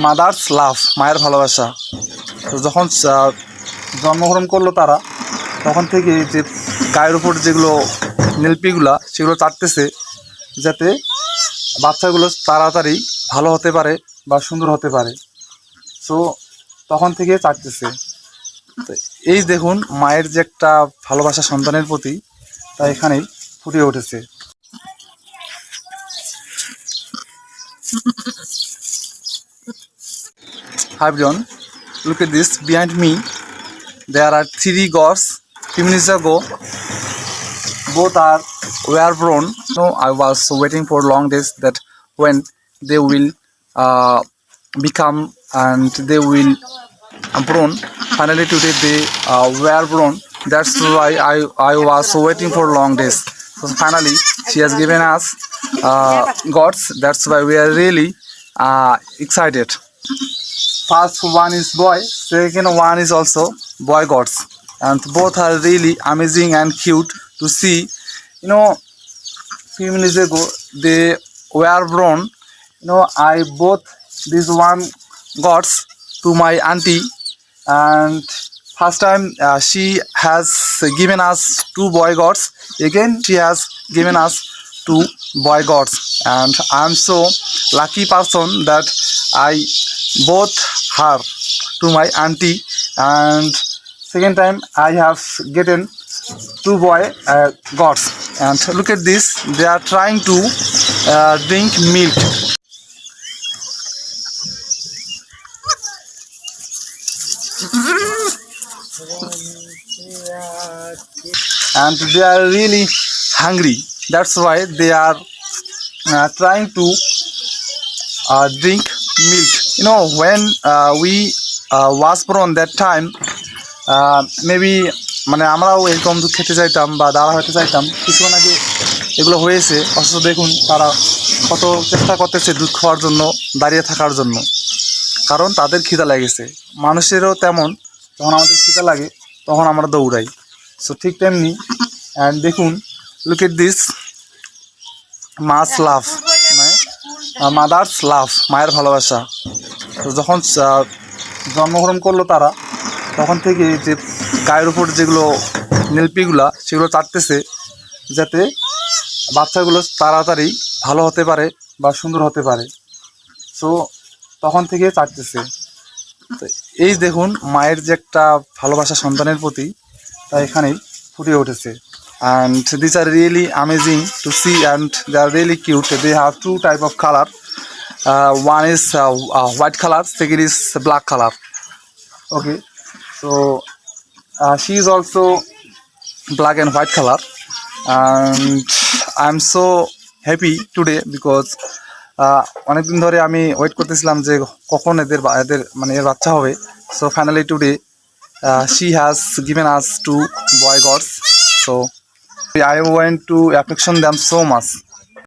Mother's লাভ, মায়ের ভালোবাসা। তো যখন জন্মগ্রহণ করলো তারা, তখন থেকে যে গায়ের উপর যেগুলো নেলপিগুলা সেগুলো চাটতেছে, যাতে বাচ্চাগুলো তাড়াতাড়ি ভালো হতে পারে বা সুন্দর হতে পারে। সো তখন থেকে চাটতেছে। তো এই দেখুন মায়ের যে একটা ভালোবাসা সন্তানের প্রতি, তা এখানেই ফুটে উঠেছে। Hi everyone, look at this. Behind me there are 3 goats. Few minutes ago both were born. No, I was waiting for long days that when they will become and they will born. Finally today they were born. That's why I was waiting for long days. So finally she has given us goats. That's why we are really excited. First one is boy, second one is also boy goats, and both are really amazing and cute to see. You know, few minutes ago they were born. You know, I bought this one goats to my auntie, and first time she has given us 2 boy goats. Again she has given us 2 boy goats, and I am so lucky person that I bought her to my auntie, and second time I have gotten 2 boy goats. And look at this, they are trying to drink milk. And they are really hungry, that's why they are trying to drink milk. You know, when we was born that time, maybe মানে আমরাও এরকম দুধ খেতে চাইতাম বা দাঁড়া হতে চাইতাম, কিছুক্ষণ আগে এগুলো হয়েছে। অথচ দেখুন তারা কত চেষ্টা করতেছে দুধ খাওয়ার জন্য, দাঁড়িয়ে থাকার জন্য, কারণ তাদের খিদা লেগেছে। মানুষেরও তেমন, যখন আমাদের খিদা লাগে তখন আমরা দৌড়াই। সো ঠিক তেমনি। অ্যান্ড দেখুন, লুক এট দিস, মাস লাভ, মানে মাদার্স লাভ, মায়ের ভালোবাসা। তো যখন জন্মগ্রহণ করলো তারা, তখন থেকে যে গায়ের উপর যেগুলো নেলপিগুলা সেগুলো চাটতেছে, যাতে বাচ্চাগুলো তাড়াতাড়ি ভালো হতে পারে বা সুন্দর হতে পারে। সো তখন থেকে চাটতেছে। তো এই দেখুন মায়ের যে একটা ভালোবাসা সন্তানের প্রতি, তা এখানেই ফুটে উঠেছে। And these are really amazing to see, and they are really cute. They have 2 type of color. One is white color, second is black color. Okay, so she is also black and white color, and I'm so happy today because অনেকদিন ধরে আমি wait করতেছিলাম যে কখন এদের মানে এর বাচ্চা হবে। So finally today she has given us 2 boy gods. So I want to affection them so much.